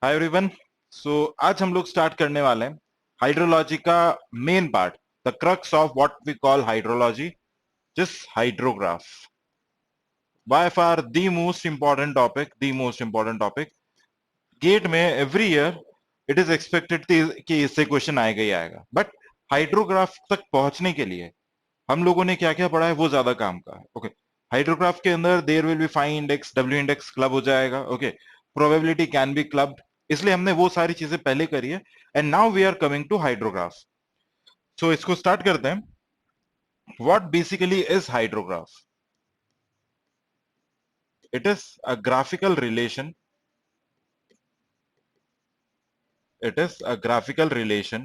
Hi everyone. आज हम लोग स्टार्ट करने वाले हैं हाइड्रोलॉजी का main part, the crux of what we call hydrology, जिस hydrograph. By far the most important topic, GATE में every year it is expected कि इससे क्वेश्चन आएगा ही आएगा। बट हाइड्रोग्राफ तक पहुंचने के लिए हम लोगों ने क्या क्या पढ़ा है वो ज्यादा काम का है। ओके, हाइड्रोग्राफ के अंदर there will be phi index, W index club हो जाएगा। Okay, probability can be clubbed, इसलिए हमने वो सारी चीजें पहले करी है। And now we are coming to hydrograph. So इसको स्टार्ट करते हैं। What basically is hydrograph? It is a graphical relation, it is a graphical relation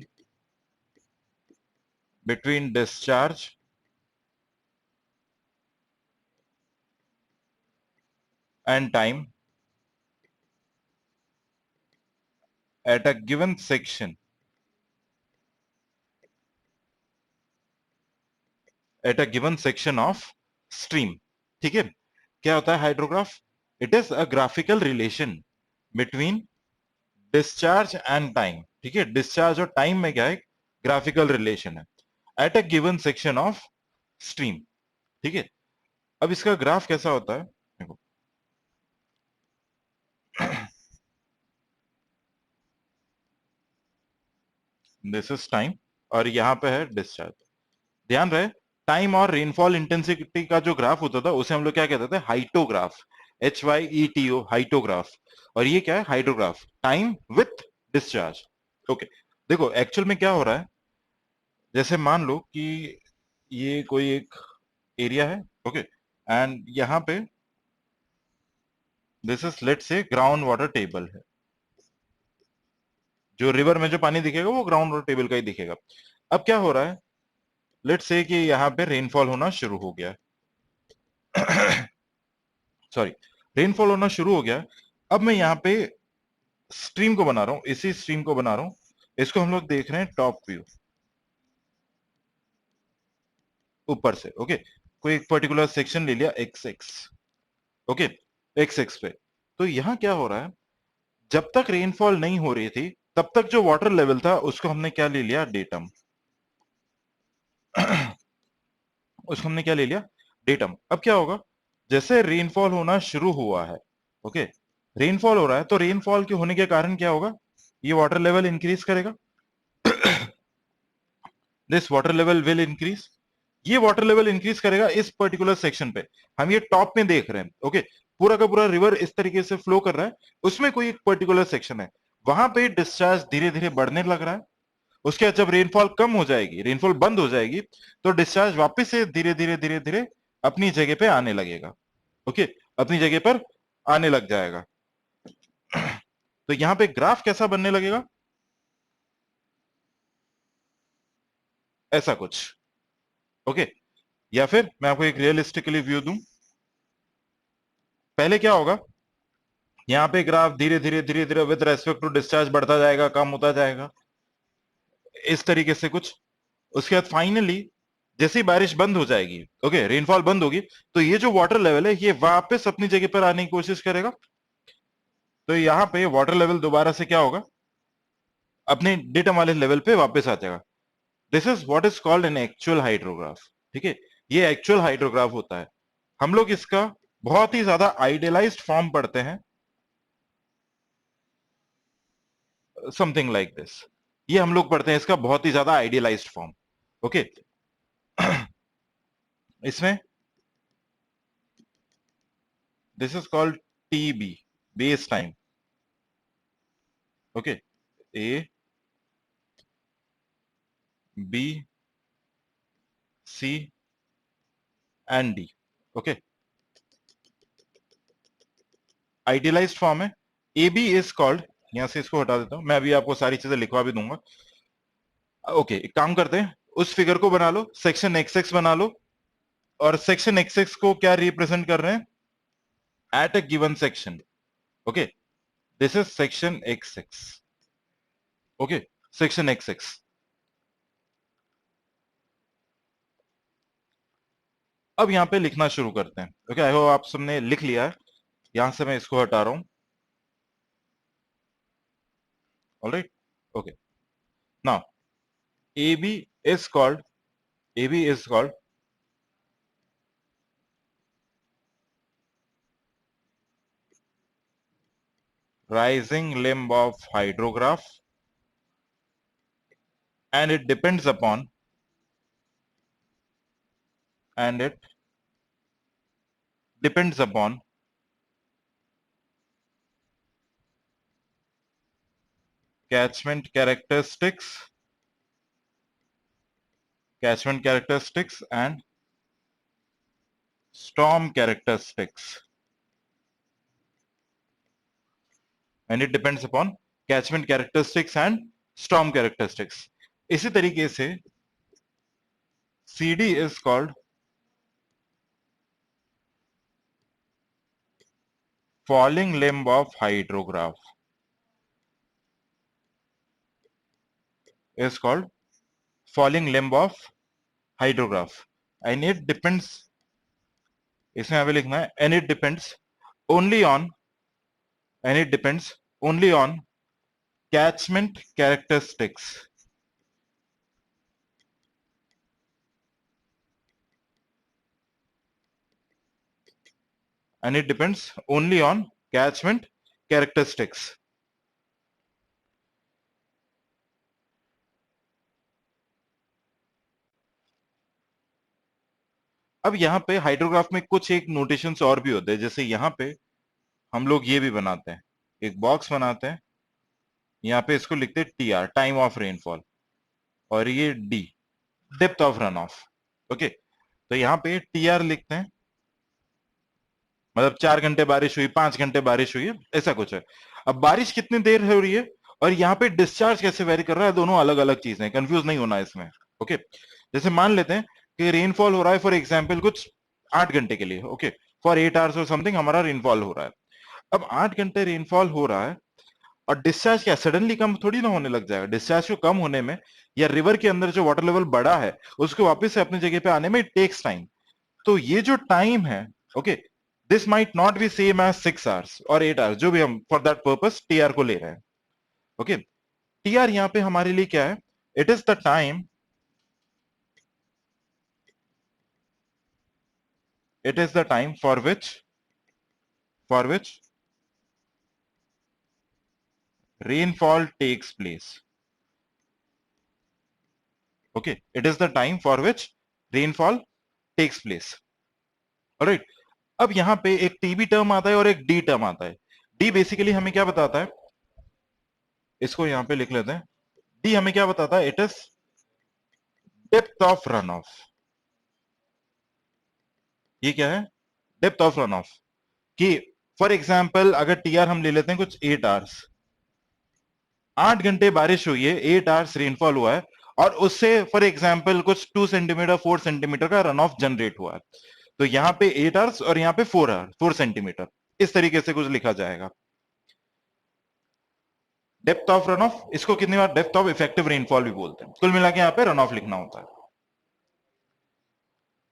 between discharge and time at a given section, of stream। ठीक है, क्या होता है hydrograph? It is a graphical relation between discharge and time. ठीक है, discharge और time में क्या है? ग्राफिकल रिलेशन है at a given section of stream. ठीक है, अब इसका ग्राफ कैसा होता है देखो। दिस इज टाइम और यहां पे है डिस्चार्ज। ध्यान रहे, टाइम और रेनफॉल इंटेंसिटी का जो ग्राफ होता था उसे हम लोग क्या कहते थे? हाइटोग्राफ। HYETO, hyetograph. और ये क्या है? Hydrograph, time with discharge. Okay, देखो एक्चुअल में क्या हो रहा है। जैसे मान लो कि ये कोई एक एरिया है। ओके, एंड यहाँ पे दिस इज लेट से ग्राउंड वाटर टेबल है। जो रिवर में जो पानी दिखेगा वो ग्राउंड वाटर टेबल का ही दिखेगा। अब क्या हो रहा है, लेट से कि यहाँ पे रेनफॉल होना शुरू हो गया। सॉरी, रेनफॉल होना शुरू हो गया। अब मैं यहाँ पे स्ट्रीम को बना रहा हूं, इसी स्ट्रीम को बना रहा हूं। इसको हम लोग देख रहे हैं टॉप व्यू, ऊपर से। ओके, कोई एक पर्टिकुलर सेक्शन ले लिया x x. Okay, x x पे। तो यहां क्या हो रहा है, जब तक रेनफॉल नहीं हो रही थी तब तक जो वाटर लेवल था उसको हमने क्या ले लिया? डेटम। उसको हमने क्या ले लिया? डेटम। अब क्या होगा, जैसे रेनफॉल होना शुरू हुआ है। ओके, रेनफॉल हो रहा है तो रेनफॉल के होने के कारण क्या होगा? ये वाटर लेवल इंक्रीज करेगा। This water level will increase. ये वाटर लेवल इंक्रीज करेगा इस पर्टिकुलर सेक्शन पे। हम ये टॉप में देख रहे हैं। ओके, पूरा का पूरा रिवर इस तरीके से फ्लो कर रहा है। उसमें कोई एक पर्टिकुलर सेक्शन है, वहां पे डिस्चार्ज धीरे धीरे बढ़ने लग रहा है। उसके बाद जब रेनफॉल कम हो जाएगी, रेनफॉल बंद हो जाएगी, तो डिस्चार्ज वापस से धीरे धीरे धीरे धीरे अपनी जगह पे आने लगेगा। ओके, अपनी जगह पर आने लग जाएगा। तो यहां पे ग्राफ कैसा बनने लगेगा? ऐसा कुछ। ओके, या फिर मैं आपको एक रियलिस्टिकली व्यू दूं। पहले क्या होगा, यहाँ पे ग्राफ धीरे धीरे धीरे धीरे विद रेस्पेक्ट टू डिस्चार्ज बढ़ता जाएगा, कम होता जाएगा, इस तरीके से कुछ। उसके बाद फाइनली जैसे ही बारिश बंद हो जाएगी, ओके, रेनफॉल बंद होगी, तो ये जो वाटर लेवल है ये वापस अपनी जगह पर आने की कोशिश करेगा। तो यहाँ पे वाटर लेवल दोबारा से क्या होगा? अपने डेटम वाले लेवल पे वापस आ जाएगा। This is what is called an actual hydrograph. ठीक है, ये एक्चुअल हाइड्रोग्राफ होता है। हम लोग इसका बहुत ही ज्यादा आइडियलाइज्ड फॉर्म पढ़ते हैं, समथिंग लाइक दिस। ये हम लोग पढ़ते हैं इसका बहुत ही ज्यादा आइडियलाइज्ड फॉर्म। ओके, इसमें this is called TB, base time. Okay, A, B, C and D। Okay, idealised form है। AB इज कॉल्ड, यहां से इसको हटा देता हूं, मैं अभी आपको सारी चीजें लिखवा भी दूंगा। ओके, एक काम करते हैं, उस फिगर को बना लो, सेक्शन XX बना लो। और सेक्शन XX को क्या रिप्रेजेंट कर रहे हैं? At a given section. Okay, this is section XX। Okay, section XX। अब यहां पे लिखना शुरू करते हैं। ओके, आई होप आप सबने लिख लिया है। यहां से मैं इसको हटा रहा हूं। All right. Okay. Now AB is called AB is called rising limb of hydrograph, and it depends upon and it depends upon catchment characteristics, and storm characteristics. And it depends upon catchment characteristics and storm characteristics. इसी तरीके से CD is called falling limb of hydrograph, is called falling limb of hydrograph, and it depends, इसमें हमें लिखना है and it depends only on and it depends only on catchment characteristics, and it depends only on catchment characteristics. अब यहाँ पे hydrograph में कुछ एक नोटेशंस और भी होते हैं, जैसे यहाँ पे हम लोग ये भी बनाते हैं, एक बॉक्स बनाते हैं, यहाँ पे इसको लिखते हैं TR, टाइम ऑफ रेनफॉल, और ये D, depth of run of. Okay, तो यहाँ पे TR लिखते हैं, मतलब 4 घंटे बारिश हुई, 5 घंटे बारिश हुई, ऐसा कुछ है। अब बारिश कितनी देर हो रही है और यहाँ पे डिस्चार्ज कैसे वेरी कर रहा है, दोनों अलग अलग चीजें, कंफ्यूज नहीं होना इसमें। ओके, जैसे मान लेते हैं कि रेनफॉल हो रहा है फॉर एग्जाम्पल कुछ 8 घंटे के लिए, ओके, फॉर 8 आवर्स और समथिंग हमारा रेनफॉल हो रहा है। अब 8 घंटे रेनफॉल हो रहा है और डिस्चार्ज क्या सडनली कम थोड़ी ना होने लग जाएगा। डिस्चार्ज को कम होने में या रिवर के अंदर जो वाटर लेवल बढ़ा है उसको वापस से अपनी जगह पे आने में इट टेक्स टाइम। तो ये जो टाइम है, okay, this might not be same as 6 hours और 8 आवर्स, जो भी हम फॉर दैट पर्पस टीआर को ले रहे हैं। ओके, टीआर यहाँ पे हमारे लिए क्या है, it is the time, it is the time for which rainfall takes place. Okay, it is the time for which rainfall takes place. Alright, अब यहां पे एक टीबी टर्म आता है और एक डी टर्म आता है। डी बेसिकली हमें क्या बताता है, इसको यहां पे लिख लेते हैं। डी हमें क्या बताता है, it is depth of run of. ये क्या है, डेप्थ ऑफ रन ऑफ, कि फॉर एग्जाम्पल अगर टीआर हम ले लेते हैं कुछ 8 आवर्स, 8 घंटे बारिश हुई है, 8 आवर्स रेनफॉल हुआ है, और उससे फॉर एग्जाम्पल कुछ 2 सेंटीमीटर 4 सेंटीमीटर का रन ऑफ जनरेट हुआ है। तो यहाँ पे 8 आवर्स और यहाँ पे 4 आवर्स 4 सेंटीमीटर, इस तरीके से कुछ लिखा जाएगा। डेप्थ ऑफ रन ऑफ, इसको कितनी बार डेप्थ ऑफ इफेक्टिव रेनफॉल भी बोलते हैं। कुल मिला के यहाँ पे रन ऑफ लिखना होता है।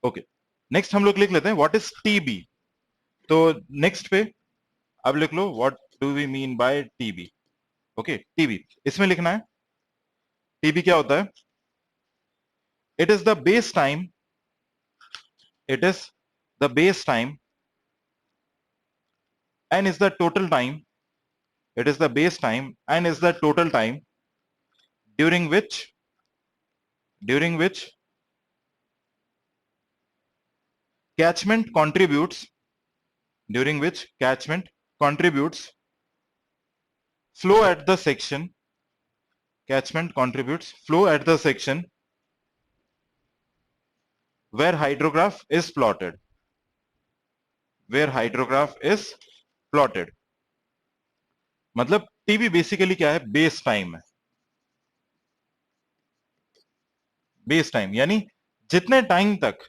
ओके, नेक्स्ट हम लोग लिख लेते हैं व्हाट इज टीबी। तो नेक्स्ट पे अब लिख लो what do we mean by TB. Okay, TB इसमें लिखना है, टीबी क्या होता है, it is the base time, it is the base time and is the total time, it is the base time and is the total time during which catchment contributes during which catchment contributes flow at the section catchment contributes flow at the section where hydrograph is plotted, where hydrograph is plotted। मतलब TB basically क्या है, base time है। Base time यानी जितने time तक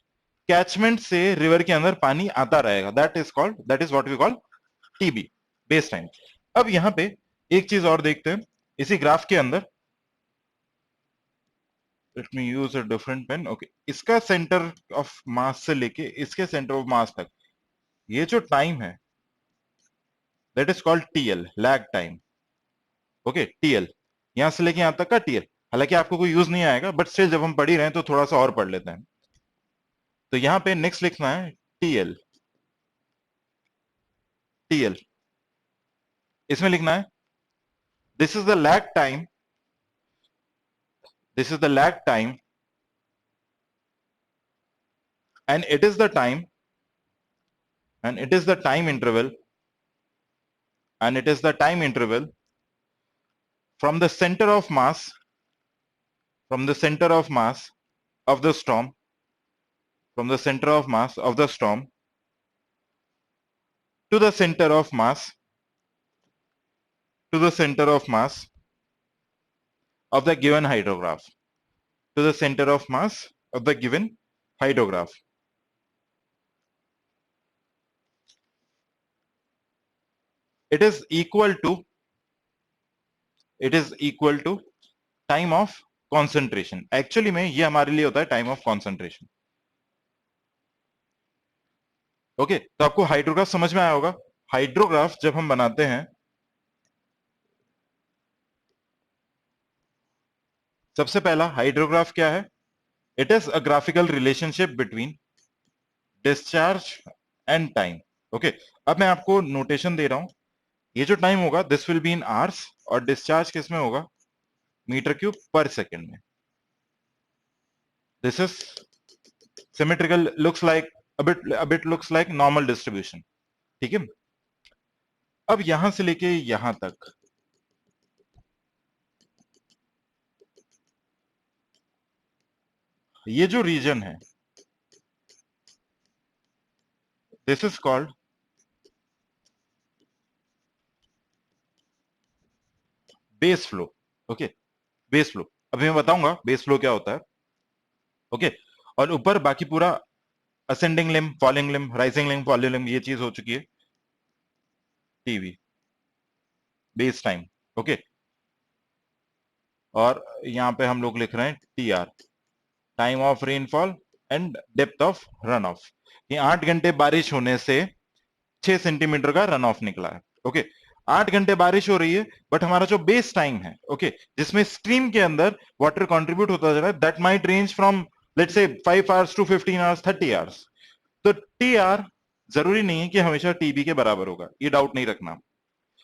catchment से river के अंदर पानी आता रहेगा, that is what we call TB, base time. अब यहां पे एक चीज और देखते हैं इसी ग्राफ के अंदर, let me use a different pen. Okay, इसका सेंटर ऑफ मास से लेके इसके सेंटर ऑफ मास तक ये जो टाइम है that is called TL, lag time. Okay, TL, यहां से लेके यहां तक का टीएल। हालांकि आपको कोई यूज नहीं आएगा, बट स्टिल जब हम पढ़ ही रहे हैं तो थोड़ा सा और पढ़ लेते हैं। तो यहां पे नेक्स्ट लिखना है टीएल। टीएल इसमें लिखना है this is the lag time, this is the lag time and it is the time, and it is the time interval, and it is the time interval from the center of mass, from the center of mass of the storm, from the center of mass of the storm to the center of mass, to the center of mass of the given hydrograph, to the center of mass of the given hydrograph. It is equal to, it is equal to time of concentration. Actually में ये हमारे लिए होता है time of concentration. Okay, तो आपको hydrograph समझ में आया होगा। हाइड्रोग्राफ जब हम बनाते हैं, सबसे पहला हाइड्रोग्राफ क्या है? It is a graphical relationship between discharge and time. Okay, अब मैं आपको नोटेशन दे रहा हूं। ये जो टाइम होगा this will be in hours, और डिस्चार्ज किस में होगा? मीटर क्यूब पर सेकेंड में। This is symmetrical, looks like a bit looks like normal distribution। ठीक है, अब यहां से लेके यहां तक ये जो रीजन है this is called base flow. Okay, base flow, अभी मैं बताऊंगा बेस फ्लो क्या होता है। ओके, और ऊपर बाकी पूरा ascending limb, falling limb, rising limb, falling limb, ये चीज हो चुकी है टीवी, बेस टाइम। ओके, और यहां पे हम लोग लिख रहे हैं T R, time of rainfall and depth of run of. ये 8 घंटे बारिश होने से 6 सेंटीमीटर का रन ऑफ निकला है। ओके, 8 घंटे बारिश हो रही है, बट हमारा जो बेस टाइम है, ओके, जिसमें स्ट्रीम के अंदर वाटर कंट्रीब्यूट होता जा रहा है, that might range from let's say 5 hours to 15 hours, 30 hours. तो टी आर जरूरी नहीं है कि हमेशा टीबी के बराबर होगा, ये डाउट नहीं रखना।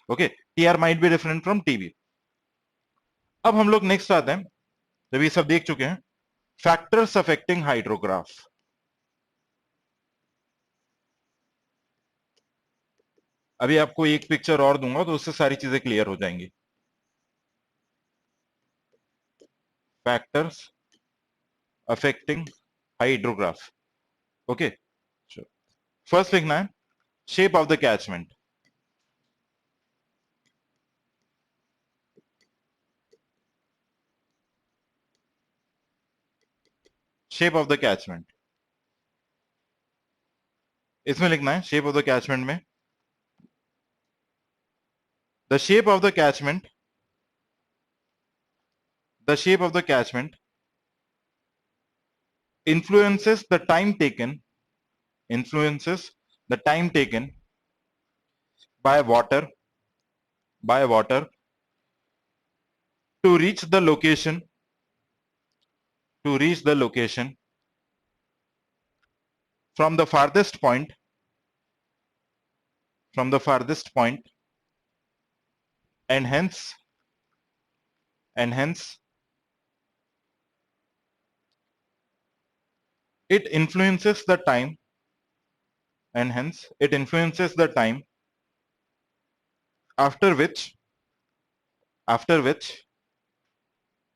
Okay, T R might be different from TB. अब हम लोग नेक्स्ट आते हैं, जब ये सब देख चुके हैं, फैक्टर्स अफेक्टिंग हाइड्रोग्राफ। अभी आपको एक पिक्चर और दूंगा तो उससे सारी चीजें क्लियर हो जाएंगी। Factors affecting hydrograph. Okay, first लिखना है shape of the catchment. Shape of the catchment, इसमें लिखना है शेप ऑफ द कैचमेंट में, the shape of the catchment, the shape of the catchment influences the time taken, influences the time taken by water, by water to reach the location, to reach the location from the farthest point, from the farthest point, and hence, and hence it influences the time, and hence it influences the time after which, after which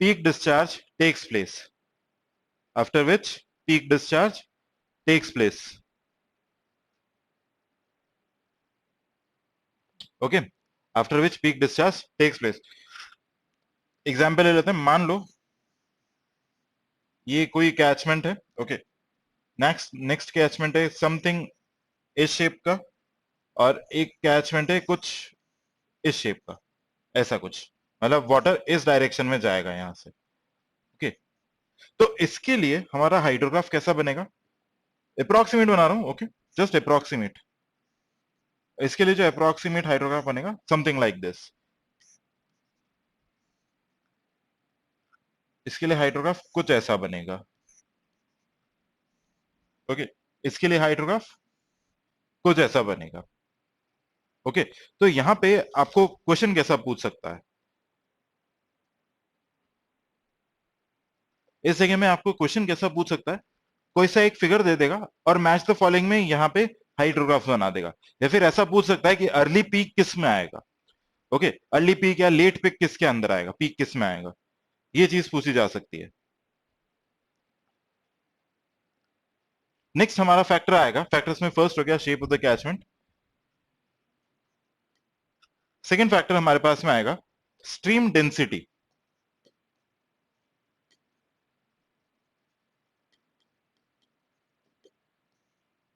peak discharge takes place, after which peak discharge takes place। Okay, after which peak discharge takes place. Example ले लेते हैं, मान लो ये कोई catchment है। Okay, next next catchment है something इस शेप का, और एक कैचमेंट है कुछ इस शेप का, ऐसा कुछ, मतलब वाटर इस डायरेक्शन में जाएगा यहां से। ओके, तो इसके लिए हमारा हाइड्रोग्राफ कैसा बनेगा? अप्रोक्सीमेट बना रहा हूं। Okay, just approximate. इसके लिए जो अप्रोक्सीमेट हाइड्रोग्राफ बनेगा समथिंग लाइक दिस। इसके लिए हाइड्रोग्राफ कुछ ऐसा बनेगा। ओके, इसके लिए हाइड्रोग्राफ कुछ ऐसा बनेगा। ओके, तो यहां पे आपको क्वेश्चन कैसा पूछ सकता है, इस जगह में आपको क्वेश्चन कैसा पूछ सकता है, कोई सा एक फिगर दे देगा और मैच द फॉलोइंग में यहाँ पे हाइड्रोग्राफ बना देगा। या फिर ऐसा पूछ सकता है कि अर्ली पीक किस में आएगा। ओके, अर्ली पीक या लेट पीक किसके अंदर आएगा, पीक किस में आएगा, ये चीज पूछी जा सकती है। नेक्स्ट हमारा फैक्टर आएगा, फैक्टर्स में फर्स्ट हो गया shape of the catchment. Second factor हमारे पास में आएगा stream density.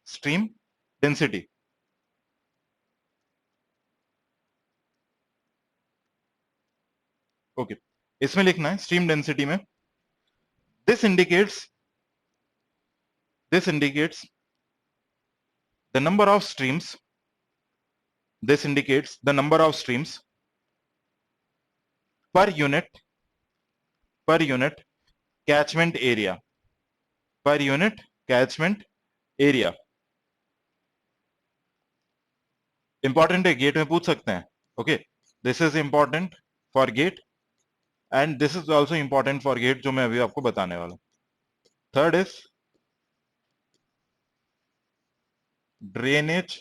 Stream density, okay, इसमें लिखना है स्ट्रीम डेंसिटी में this indicates this indicates the number of streams this indicates the number of streams per unit catchment area, per unit catchment area। Important है, GATE में पूछ सकते हैं। Okay, this is important for GATE and this is also important for GATE, जो मैं अभी आपको बताने वाला हूं। Third is drainage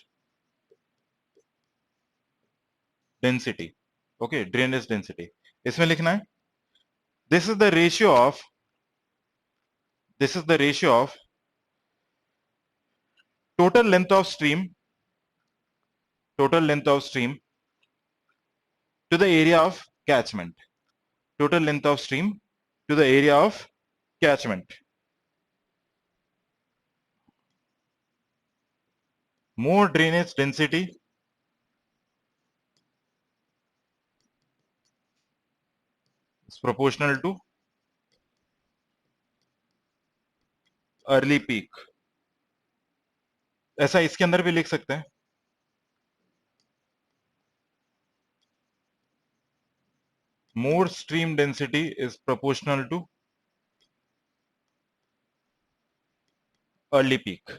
density. Okay, drainage density, इसमें लिखना है this is the ratio of this is the ratio of total length of stream total length of stream to the area of catchment, total length of stream to the area of catchment। More drainage density is proportional to early peak। ऐसा इसके अंदर भी लिख सकते हैं, more stream density is proportional to early peak।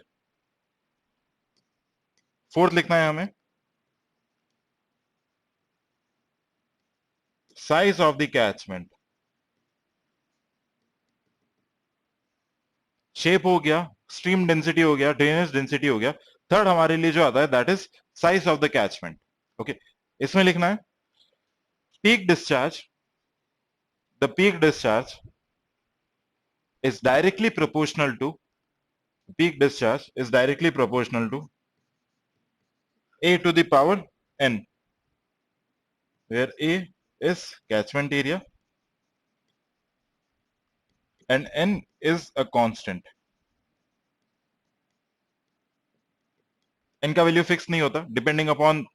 Fourth लिखना है हमें size of the catchment। Shape हो गया, स्ट्रीम डेंसिटी हो गया, ड्रेनेज डेंसिटी हो गया। थर्ड हमारे लिए जो आता है that is size of the catchment. Okay, इसमें लिखना है peak discharge, the peak discharge is directly proportional to peak discharge is directly proportional to a to the power n, where a is catchment area and n is a constant। n का value fix नहीं होता, depending upon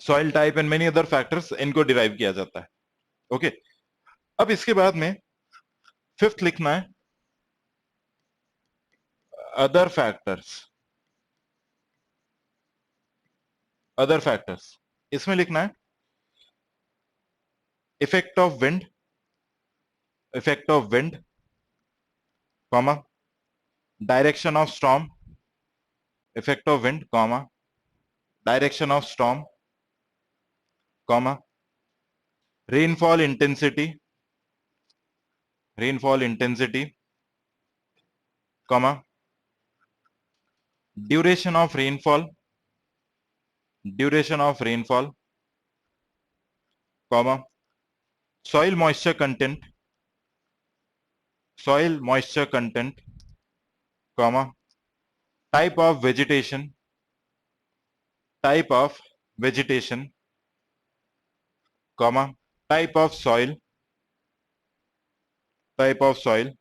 soil type and many other factors n को derive किया जाता है। Okay, अब इसके बाद में फिफ्थ लिखना है अदर फैक्टर्स। अदर फैक्टर्स, इसमें लिखना है effect of wind, effect of wind, comma, direction of storm, effect of wind, comma, direction of storm, comma, rainfall intensity, rainfall intensity, comma, duration of rainfall, duration of rainfall, comma, soil moisture content, soil moisture content, comma, type of vegetation, type of vegetation, comma, type of soil, type of soil,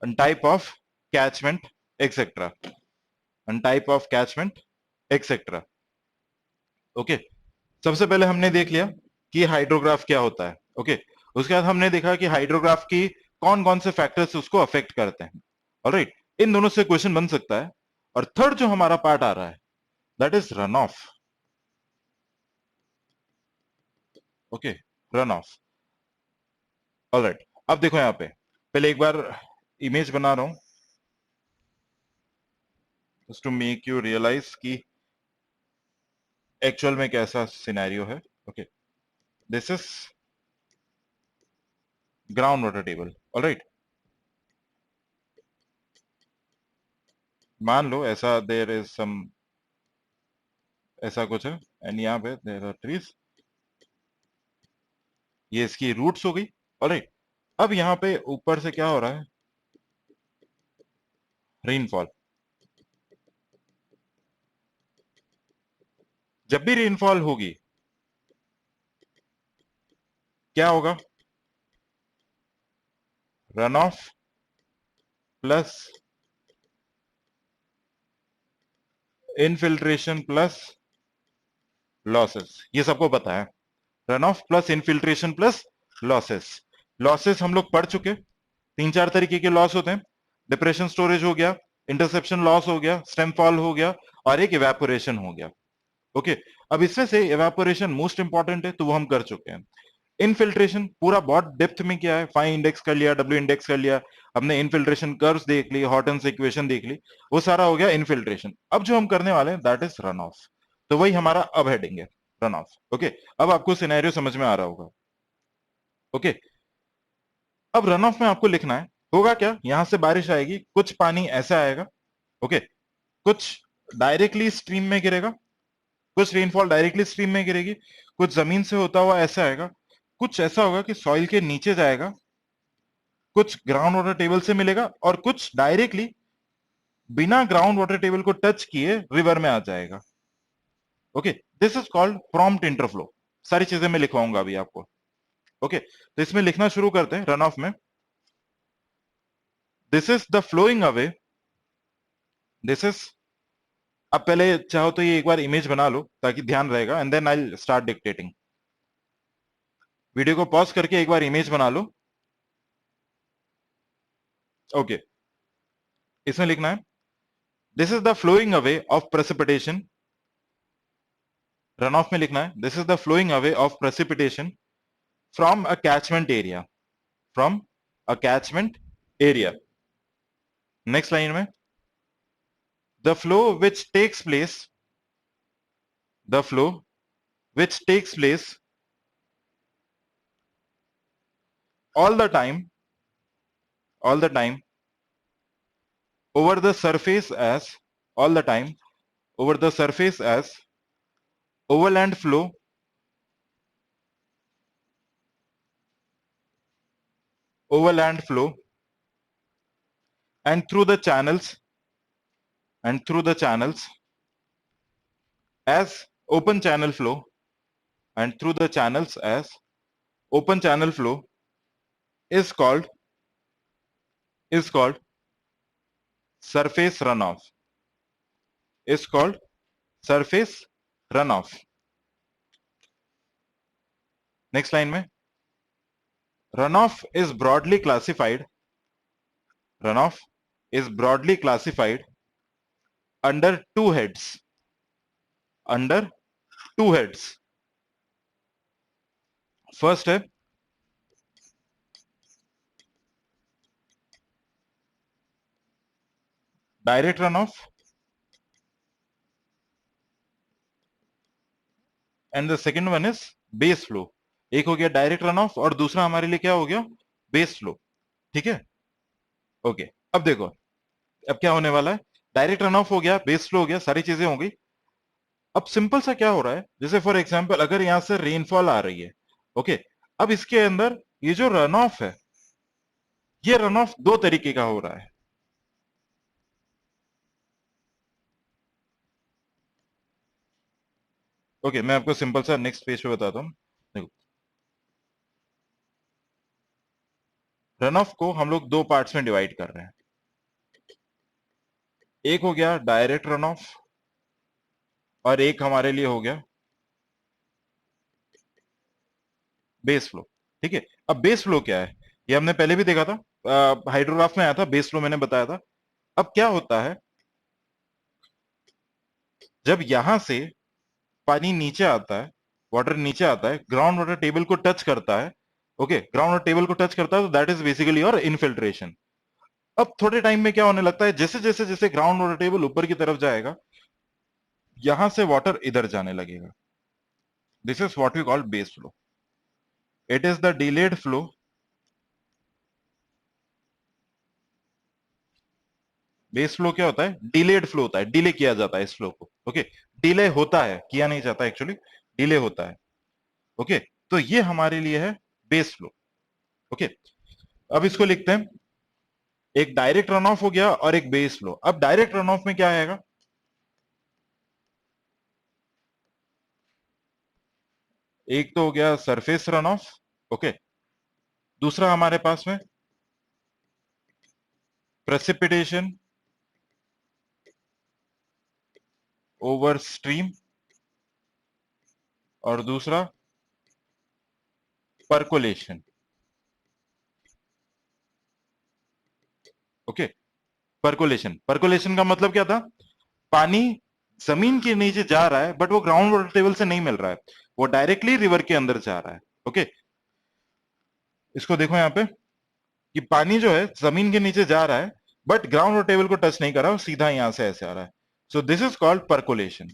and type of catchment, etc. and type of catchment, etc. Okay, सबसे पहले हमने देख लिया कि hydrograph क्या होता है। Okay, उसके बाद हमने देखा कि हाइड्रोग्राफ की कौन कौन से फैक्टर्स उसको अफेक्ट करते हैं। ऑलराइट, इन दोनों से क्वेश्चन बन सकता है। और थर्ड जो हमारा पार्ट आ रहा है that is run of. Okay, run of. Alright, अब देखो यहाँ पे, पहले एक बार इमेज बना रहा हूं just to make you realize कि एक्चुअल में कैसा सिनेरियो है। Okay, this is ground water table. Alright, मान लो ऐसा देयर इज सम, ऐसा कुछ है, एंड यहाँ पे देयर आर ट्रीज, ये इसकी रूट्स हो गई। ऑलराइट, अब यहाँ पे ऊपर से क्या हो रहा है, रेनफॉल। जब भी रेनफॉल होगी क्या होगा, run of plus infiltration plus losses, ये सबको पता है। Run of plus infiltration plus losses. Losses हम लोग पढ़ चुके, तीन चार तरीके के लॉस होते हैं। डिप्रेशन स्टोरेज हो गया, इंटरसेप्शन लॉस हो गया, स्टेम फॉल हो गया, और एक इवेपोरेशन हो गया। ओके, अब इसमें से इवेपोरेशन मोस्ट इंपॉर्टेंट है, तो वो हम कर चुके हैं। इनफिल्ट्रेशन पूरा बहुत डेप्थ में किया है, फाइन इंडेक्स कर लिया, डब्ल्यू इंडेक्स कर लिया, हमने इनफिल्ट्रेशन कर्व्स देख ली, हॉटन्स इक्वेशन देख ली, वो सारा हो गया इनफिल्ट्रेशन। अब जो हम करने वाले हैं दैट इज रन ऑफ, तो वही हमारा अब हेडिंग है, रन ऑफ। ओके, अब आपको सिनेरियो समझ में आ रहा होगा। ओके, अब रन ऑफ में आपको लिखना है, होगा क्या, यहां से बारिश आएगी, कुछ पानी ऐसा आएगा। ओके, कुछ डायरेक्टली स्ट्रीम में गिरेगा, कुछ रेनफॉल डायरेक्टली स्ट्रीम में गिरेगी, कुछ जमीन से होता हुआ ऐसा आएगा, कुछ ऐसा होगा कि सॉइल के नीचे जाएगा, कुछ ग्राउंड वाटर टेबल से मिलेगा, और कुछ डायरेक्टली बिना ग्राउंड वाटर टेबल को टच किए रिवर में आ जाएगा। Okay, this is called prompt interflow. सारी चीजें मैं लिखवाऊंगा अभी आपको। ओके, तो इसमें लिखना शुरू करते हैं रन ऑफ में। This is the flowing away, this is, अब पहले चाहो तो ये एक बार इमेज बना लो ताकि ध्यान रहेगा, and then I start dictating. Video को पॉज करके एक बार इमेज बना लो। ओके, इसमें लिखना है, this is the flowing away of precipitation. Runoff में लिखना है, this is the flowing away of precipitation from a catchment area, from a catchment area. Next line में, the flow which takes place, the flow which takes place all the time, all the time over the surface as, all the time over the surface as overland flow, overland flow, and through the channels, and through the channels as open channel flow, and through the channels as open channel flow is called, is called surface runoff, is called surface runoff। next line में, runoff is broadly classified, runoff is broadly classified under two heads, under two heads। First है direct runoff, and the second one is base flow. एक हो गया direct run of, और दूसरा हमारे लिए क्या हो गया, बेस फ्लो। ठीक है, ओके। अब देखो, अब क्या होने वाला है, डायरेक्ट रन ऑफ हो गया, बेस फ्लो हो गया, सारी चीजें हो गई। अब सिंपल सा क्या हो रहा है, जैसे फॉर एग्जाम्पल अगर यहां से रेनफॉल आ रही है, ओके, अब इसके अंदर ये जो रन ऑफ है, ये रन ऑफ दो तरीके का हो रहा है। ओके, मैं आपको सिंपल सा नेक्स्ट पेज पे बताता हूँ। देखो, रन ऑफ को हम लोग दो पार्ट्स में डिवाइड कर रहे हैं। एक हो गया डायरेक्ट रन ऑफ, और एक हमारे लिए हो गया बेस फ्लो। ठीक है, अब बेस फ्लो क्या है, ये हमने पहले भी देखा था, हाइड्रोग्राफ में आया था बेस फ्लो, मैंने बताया था। अब क्या होता है, जब यहां से पानी नीचे आता है, वाटर नीचे आता है, ग्राउंड वाटर टेबल को टच करता है, ओके, ग्राउंड वाटर टेबल को टच करता है तो that is basically your infiltration. अब थोड़े टाइम में क्या होने लगता है, जैसे जैसे जैसे ग्राउंड वाटर टेबल ऊपर की तरफ जाएगा, यहां से वाटर इधर जाने लगेगा। This is what we call base flow. It is the delayed flow, base flow क्या होता है, डिलेड फ्लो होता है, डिले किया जाता है इस फ्लो को। ओके, डिले होता है, किया नहीं जाता एक्चुअली, डिले होता है। ओके, तो ये हमारे लिए है बेस फ्लो। ओके, अब इसको लिखते हैं, एक डायरेक्ट रन ऑफ हो गया और एक बेस फ्लो। अब डायरेक्ट रन ऑफ में क्या आएगा, एक तो हो गया सरफेस रन ऑफ, ओके, दूसरा हमारे पास में प्रेसिपिटेशन ओवर स्ट्रीम, और दूसरा परकोलेशन। ओके, परकोलेशन, परकोलेशन का मतलब क्या था, पानी जमीन के नीचे जा रहा है बट वो ग्राउंड वाटर टेबल से नहीं मिल रहा है, वो डायरेक्टली रिवर के अंदर जा रहा है। ओके, इसको देखो यहां पे कि पानी जो है जमीन के नीचे जा रहा है बट ग्राउंड वाटर टेबल को टच नहीं कर रहा, वो सीधा यहां से ऐसे आ रहा है। So this is called percolation.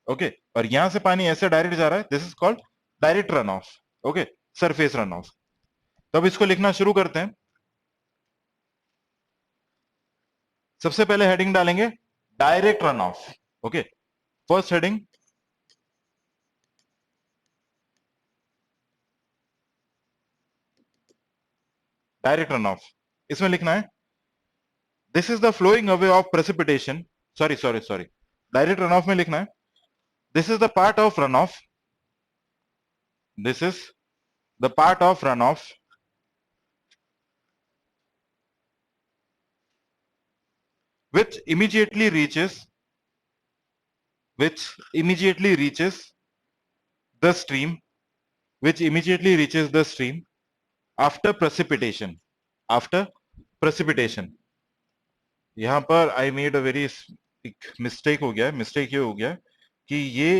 Okay, और यहां से पानी ऐसे डायरेक्ट जा रहा है, this is called direct run of. Okay, surface run of. तब इसको लिखना शुरू करते हैं। सबसे पहले हेडिंग डालेंगे direct run of. Okay, first heading direct run of. इसमें लिखना है this is the flowing away of precipitation, sorry sorry sorry, direct runoff में लिखना है this is the part of runoff, this is the part of runoff which immediately reaches which immediately reaches the stream, which immediately reaches the stream after precipitation, after precipitation। यहां पर I made a very mistake हो गया है। Mistake ये हो गया कि ये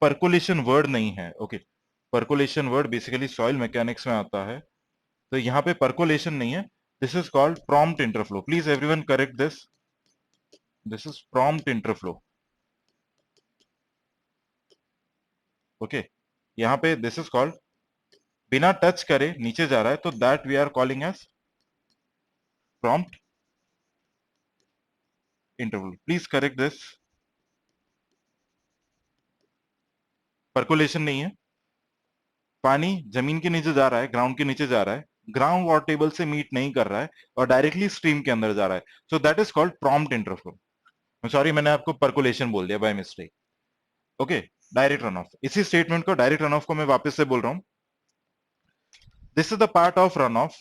परकोलेशन वर्ड नहीं है। Okay, percolation word basically soil mechanics में आता है, तो यहाँ पे परकोलेशन नहीं है, this is called prompt interflow. Please everyone correct this, this is prompt interflow. Okay, यहाँ पे दिस इज कॉल्ड बिना टच करे नीचे जा रहा है, तो that we are calling as prompt interval. Please correct this, percolation नहीं है, पानी जमीन के नीचे जा रहा है, ग्राउंड के नीचे जा रहा है, ग्राउंड वाटर टेबल से मीट नहीं कर रहा है और डायरेक्टली स्ट्रीम के अंदर जा रहा है, so that is called prompt interflow. Sorry, मैंने आपको परकुलेशन बोल दिया by mistake. Okay, direct runoff, इसी स्टेटमेंट को, डायरेक्ट रन ऑफ को मैं वापस से बोल रहा हूं, this is the part of runoff,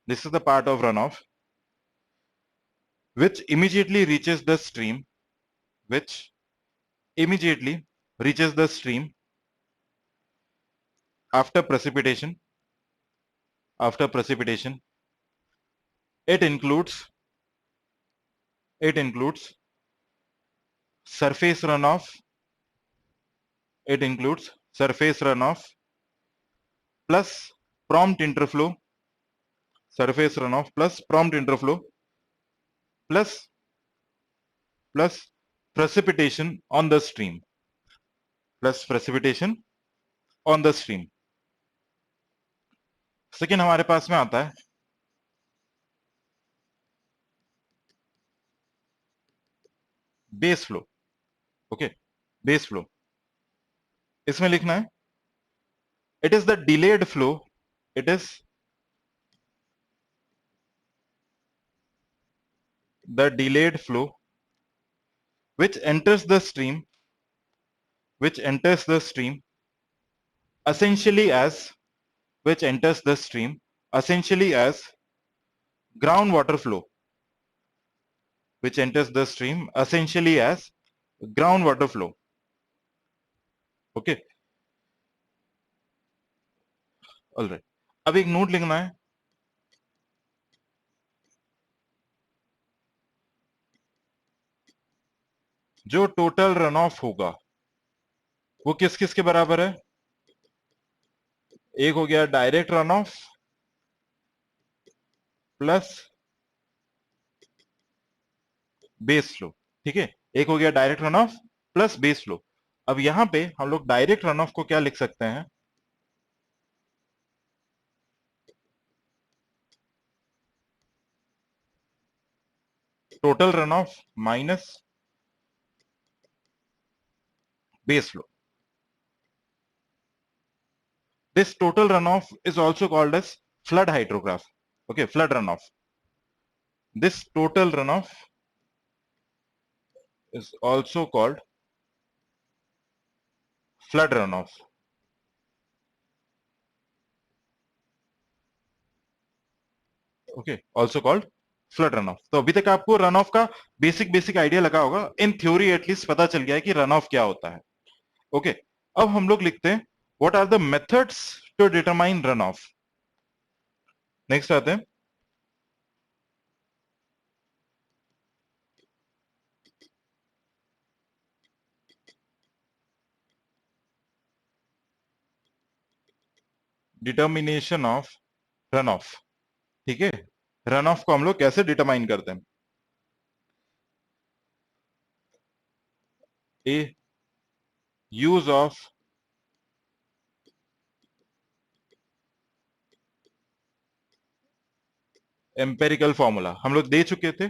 this is the part of runoff which immediately reaches the stream, which immediately reaches the stream after precipitation, after precipitation. It includes, it includes surface runoff, it includes surface runoff plus prompt interflow, surface runoff plus prompt interflow plus plus precipitation on the stream, plus precipitation on the stream। Second हमारे पास में आता है base flow. Okay, base flow, इसमें लिखना है it is the delayed flow, it is the delayed flow which enters the stream, which enters the stream essentially as, which enters the stream essentially as groundwater flow, which enters the stream essentially as groundwater flow। Okay, alright, अब एक note लिखना है, जो total run of होगा वो किस किस के बराबर है? एक हो गया direct run of plus base flow, ठीक है। एक हो गया direct run of plus base flow. अब यहां पे हम लोग डायरेक्ट रन ऑफ को क्या लिख सकते हैं? Total run of minus base flow. This total runoff is also called as flood hydrograph. Okay, flood runoff. This total runoff is also called flood runoff. Okay, also called flood run of. तो अभी तक आपको run of का basic basic idea लगा होगा, in theory at least पता चल गया है कि रन ऑफ क्या होता है। ओके, अब हम लोग लिखते हैं what are the methods to determine runoff. Next आते हैं डिटर्मिनेशन ऑफ रन ऑफ। ठीक है, रन ऑफ को हम लोग कैसे डिटरमाइन करते हैं? A use of empirical formula हम लोग दे चुके थे।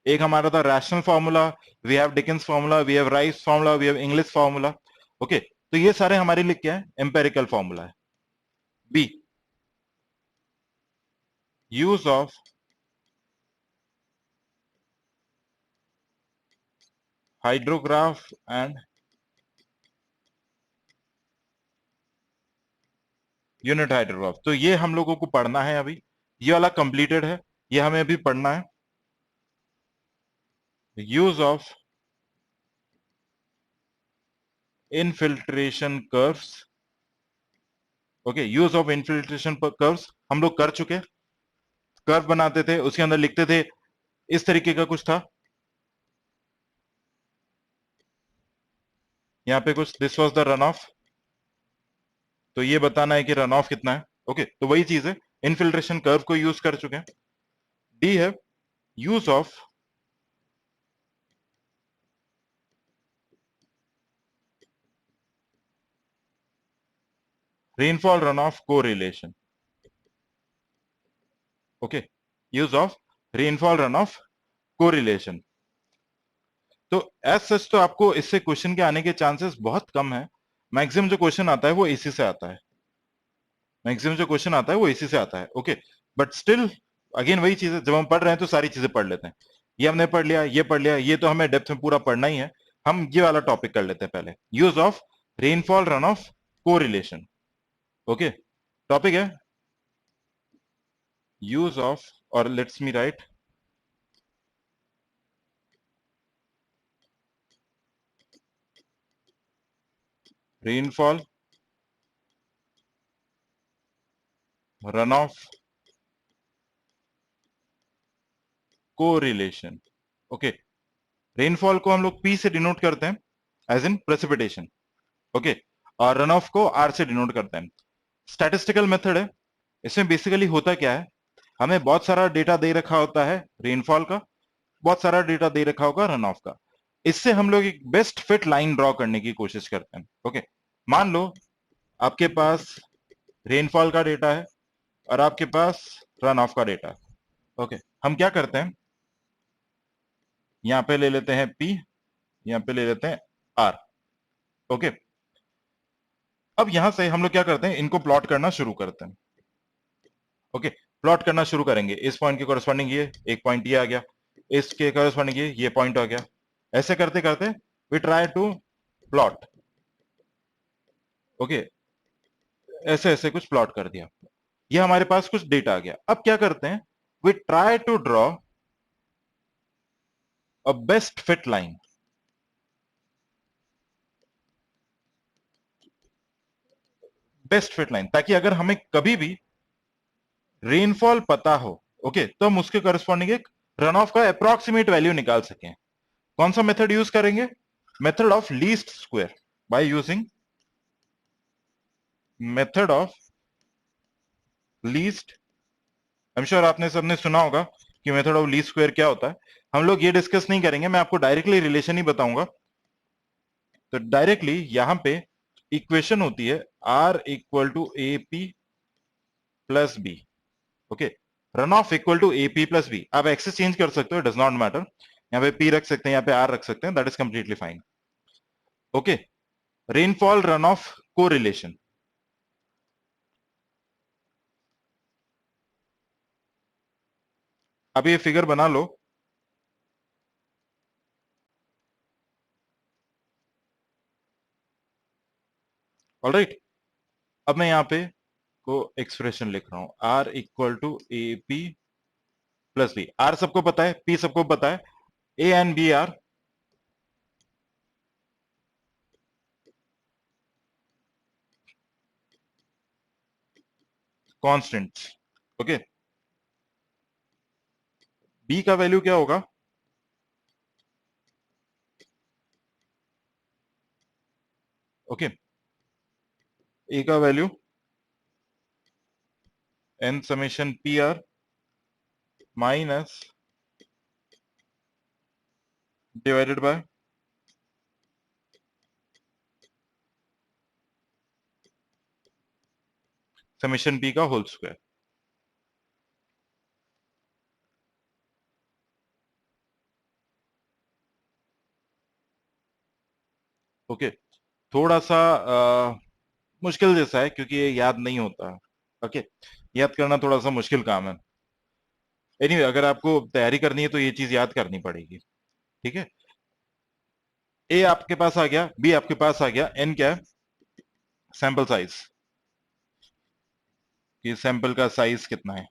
एक हमारा था rational formula, we have Dickens formula, we have Ryves formula, we have Inglis formula. Okay, तो ये सारे हमारे लिए क्या है? एम्पेरिकल फॉर्मूला है। B use of hydrograph and unit hydrograph. तो ये हम लोगों को पढ़ना है अभी, ये वाला कंप्लीटेड है, ये हमें अभी पढ़ना है। Use of infiltration curves. Okay, use of infiltration curves हम लोग कर चुके। कर्व बनाते थे, उसके अंदर लिखते थे, इस तरीके का कुछ था, यहाँ पे कुछ this was the run of. तो ये बताना है कि रन ऑफ कितना है। ओके, तो वही चीज है, इनफिल्ट्रेशन कर्व को यूज कर चुके हैं। डी है use of rainfall run of correlation. Okay, use of rainfall run of correlation. तो एज सच तो आपको इससे क्वेश्चन के आने के चांसेस बहुत कम है। मैक्सिमम जो क्वेश्चन आता है वो इसी से आता है, मैक्सिमम जो क्वेश्चन आता है वो इसी से आता है। ओके, बट स्टिल अगेन वही चीज है, जब हम पढ़ रहे हैं तो सारी चीजें पढ़ लेते हैं। ये हमने पढ़ लिया, ये पढ़ लिया, ये तो हमें डेप्थ में पूरा पढ़ना ही है। हम ये वाला टॉपिक कर लेते हैं पहले, use of rainfall run of correlation. Okay, topic है यूज ऑफ, और let's me right rainfall run of correlation. Okay, rainfall को हम लोग पी से डिनोट करते हैं, एज इन प्रेसिपिटेशन। ओके, और रन ऑफ को आर से डिनोट करते हैं। स्टैटिस्टिकल मेथड है। इसमें बेसिकली होता क्या है, हमें बहुत सारा डेटा दे रखा होता है रेनफॉल का, बहुत सारा डेटा दे रखा होगा रन ऑफ का। इससे हम लोग एक बेस्ट फिट लाइन ड्रॉ करने की कोशिश करते हैं। ओके, मान लो आपके पास रेनफॉल का डेटा है और आपके पास रन ऑफ का डेटा है। ओके, हम क्या करते हैं, यहां पे ले लेते हैं P, यहां पे ले लेते हैं R। ओके, अब यहां से हम लोग क्या करते हैं, इनको प्लॉट करना शुरू करते हैं। ओके, प्लॉट करना शुरू करेंगे, इस पॉइंट के कोरस्पॉन्डिंग ये एक पॉइंट ये आ गया, इसके कोरस्पॉन्डिंग ये पॉइंट आ गया। ऐसे करते करते we try to plot. Okay, ऐसे ऐसे कुछ प्लॉट कर दिया, ये हमारे पास कुछ डेटा आ गया। अब क्या करते हैं, we try to draw a best fit line. Best fit line, ताकि अगर हमें कभी भी रेनफॉल पता हो, ओके, तो हम उसके करस्पॉन्डिंग एक रन ऑफ का अप्रोक्सीमेट वैल्यू निकाल सकें। कौन सा मेथड यूज करेंगे? Method of least square, by using method of least, I am sure आपने सबने सुना होगा कि मेथड ऑफ लीस्ट स्क्वायर क्या होता है। हम लोग ये डिस्कस नहीं करेंगे, मैं आपको डायरेक्टली रिलेशन ही बताऊंगा। तो डायरेक्टली यहां पे इक्वेशन होती है R equal to A P plus B. Okay, runoff equal to A P plus B. आप एक्सेस चेंज कर सकते हो, डज नॉट मैटर। यहाँ पे पी रख सकते हैं, यहाँ पे आर रख सकते हैं, that is completely fine. Okay, rainfall run of को रिलेशन। अब ये फिगर बना लो। ऑलराइट, अब मैं यहाँ पे को एक्सप्रेशन लिख रहा हूं, R equal to A P plus B. R सबको पता है, पी सबको पता है, A and B are constants. Okay, B का वैल्यू क्या होगा? ओके, ए का value N summation P R minus divided by summation P का होल स्क्वायर। ओके, थोड़ा सा मुश्किल जैसा है क्योंकि ये याद नहीं होता। ओके, याद करना थोड़ा सा मुश्किल काम है। एनीवे, अगर आपको तैयारी करनी है तो ये चीज याद करनी पड़ेगी। ठीक है, ए आपके पास आ गया, बी आपके पास आ गया, एन क्या है? सैंपल साइज, कि सैंपल का साइज कितना है।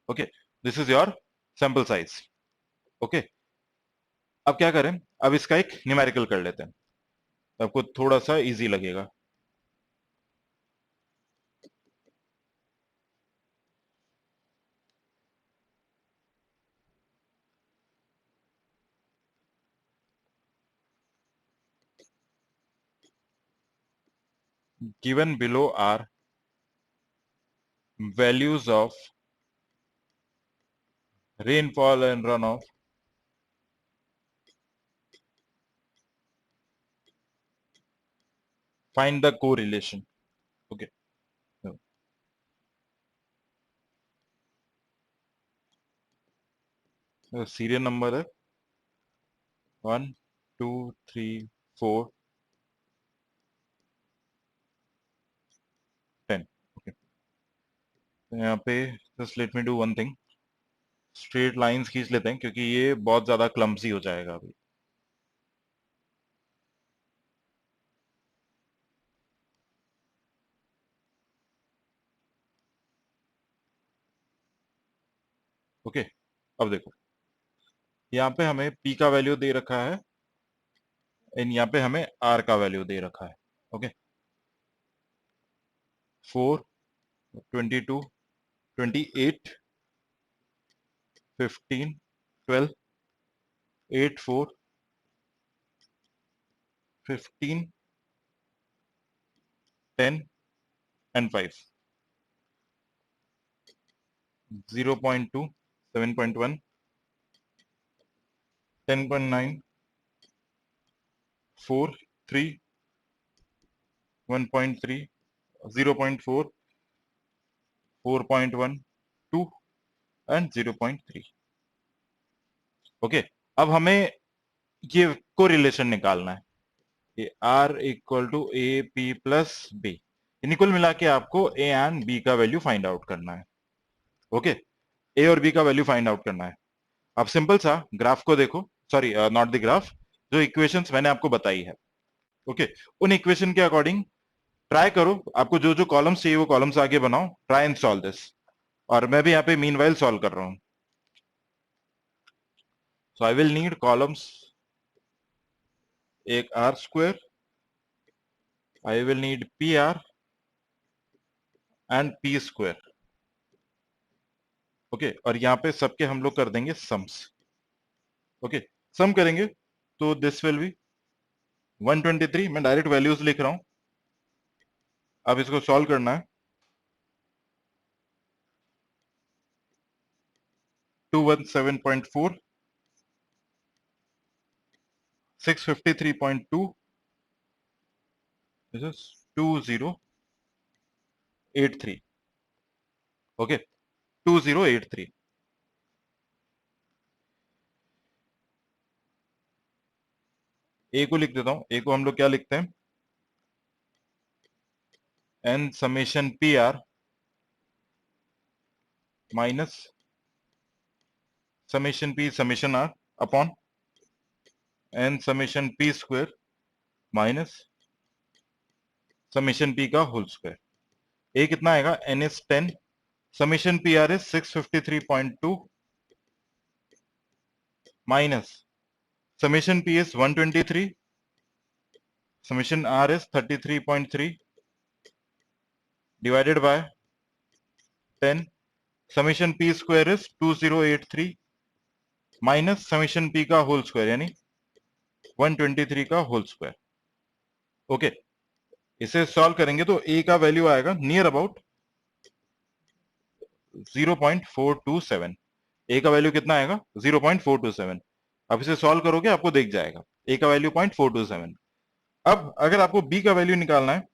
Okay, this is your sample size. Okay, अब क्या करें, अब इसका एक न्यूमेरिकल कर लेते हैं, आपको थोड़ा सा इजी लगेगा। Given below are values of rainfall and runoff find the correlation. Okay, serial number है 1 2 3 4 10। ओके, यहाँ पे just let me do one thing, straight lines खींच लेते हैं क्योंकि ये बहुत ज्यादा क्लम्सी हो जाएगा अभी। ओके, अब देखो, यहाँ पे हमें P का वैल्यू दे रखा है एंड यहाँ पे हमें R का वैल्यू दे रखा है। Okay, 4 22 28 15 12 8 4 15 10 and 5, 0.2 7.1 10.9 4 3 1.3 0.4 4.1 2 and 0.3। ओके, अब हमें ये कोरिलेशन निकालना है, ये R equal to A P plus B, यानी कुल मिला के आपको ए एंड बी का वैल्यू फाइंड आउट करना है। ओके, ए और बी का वैल्यू फाइंड आउट करना है। अब सिंपल सा ग्राफ को देखो, सॉरी नॉट द ग्राफ, जो इक्वेशंस मैंने आपको बताई है। ओके, उन इक्वेशन के अकॉर्डिंग ट्राई करो, आपको जो जो कॉलम्स चाहिए वो कॉलम्स आगे बनाओ, ट्राई एंड सॉल्व दिस। और मैं भी यहाँ पे मीनवाइल सॉल्व कर रहा हूँ। So I will need columns, एक R square, I will need P R and P square. Okay, और यहाँ पे सबके हम लोग कर देंगे सम्स। ओके, सम करेंगे तो दिस विल बी 123, मैं डायरेक्ट वैल्यूज लिख रहा हूं, अब इसको सॉल्व करना है। 217.4, 653.2, this is 2083. ओके, 2083। ए को लिख देता हूं। ए को हम लोग क्या लिखते हैं, N summation P R minus summation P summation R upon N summation P square minus summation P का होल स्क्वायर। ए कितना आएगा, N is 10, summation P R is 653.2 minus summation P is 123, summation R is 33.3 divided by 10, summation P square is 2083 minus summation P का whole square यानी 123 का whole square. Okay, इसे solve करेंगे तो ए का value आएगा नियर अबाउट 0.427। ए का value कितना आएगा, 0.427। अब इसे सॉल्व करोगे आपको दिख जाएगा ए का वैल्यू 0.427। अब अगर आपको बी का वैल्यू निकालना है,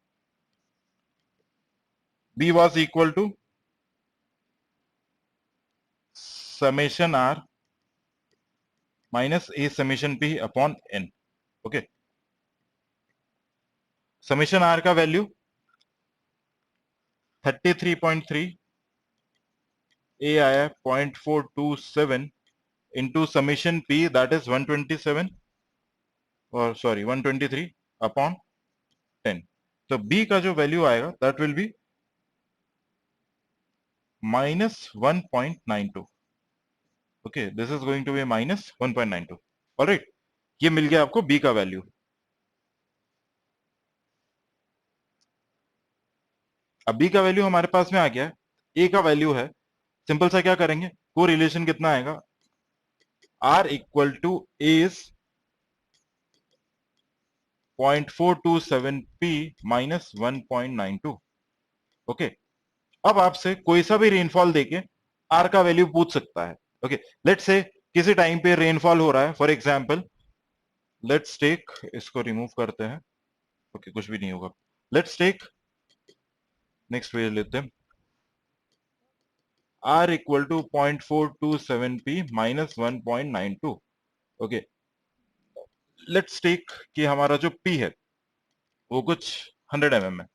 B was equal to summation R minus A summation P upon N. Okay, summation R का वैल्यू 33.3, ए आया 0.427 into summation P that is 127 और सॉरी 123 अपॉन 10। तो बी का जो वैल्यू आएगा that will be -1.92। Okay, this is going to be -1.92। Alright, ये मिल गया आपको बी का वैल्यू। अब बी का वैल्यू हमारे पास में आ गया है, ए का वैल्यू है, सिंपल सा क्या करेंगे, को रिलेशन कितना आएगा, R equal to A is 0.427 P minus 1.92। Okay, अब आपसे कोई सा भी रेनफॉल देके आर का वैल्यू पूछ सकता है। ओके, लेट्स से किसी टाइम पे रेनफॉल हो रहा है, फॉर एग्जांपल लेट्स टेक, इसको रिमूव करते हैं। ओके, कुछ भी नहीं होगा। लेट्स टेक नेक्स्ट पेज लेते हैं, R equal to 0.427 P minus 1.92। Okay, let's take कि हमारा जो पी है वो कुछ 100 mm है,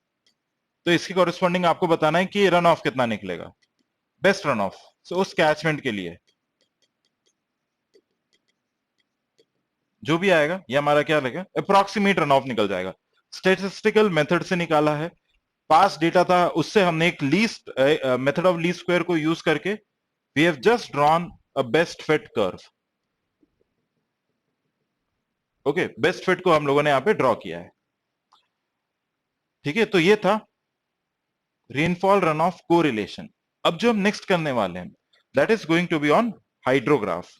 तो इसकी कॉरेस्पॉन्डिंग आपको बताना है कि रन ऑफ कितना निकलेगा, बेस्ट रन ऑफ। सो उस कैचमेंट के लिए जो भी आएगा ये हमारा क्या लगेगा, अप्रोक्सीमेट रन ऑफ निकल जाएगा। स्टेटिस्टिकल मेथड से निकाला है, पास डेटा था उससे हमने एक least method of least square को यूज करके we have just drawn a best fit curve. Okay, best fit को हम लोगों ने यहां पे ड्रॉ किया है। ठीक है, तो ये था रेनफॉल रन ऑफ कोरिलेशन। अब जो हम नेक्स्ट करने वाले हैं that is going to be on hydrograph.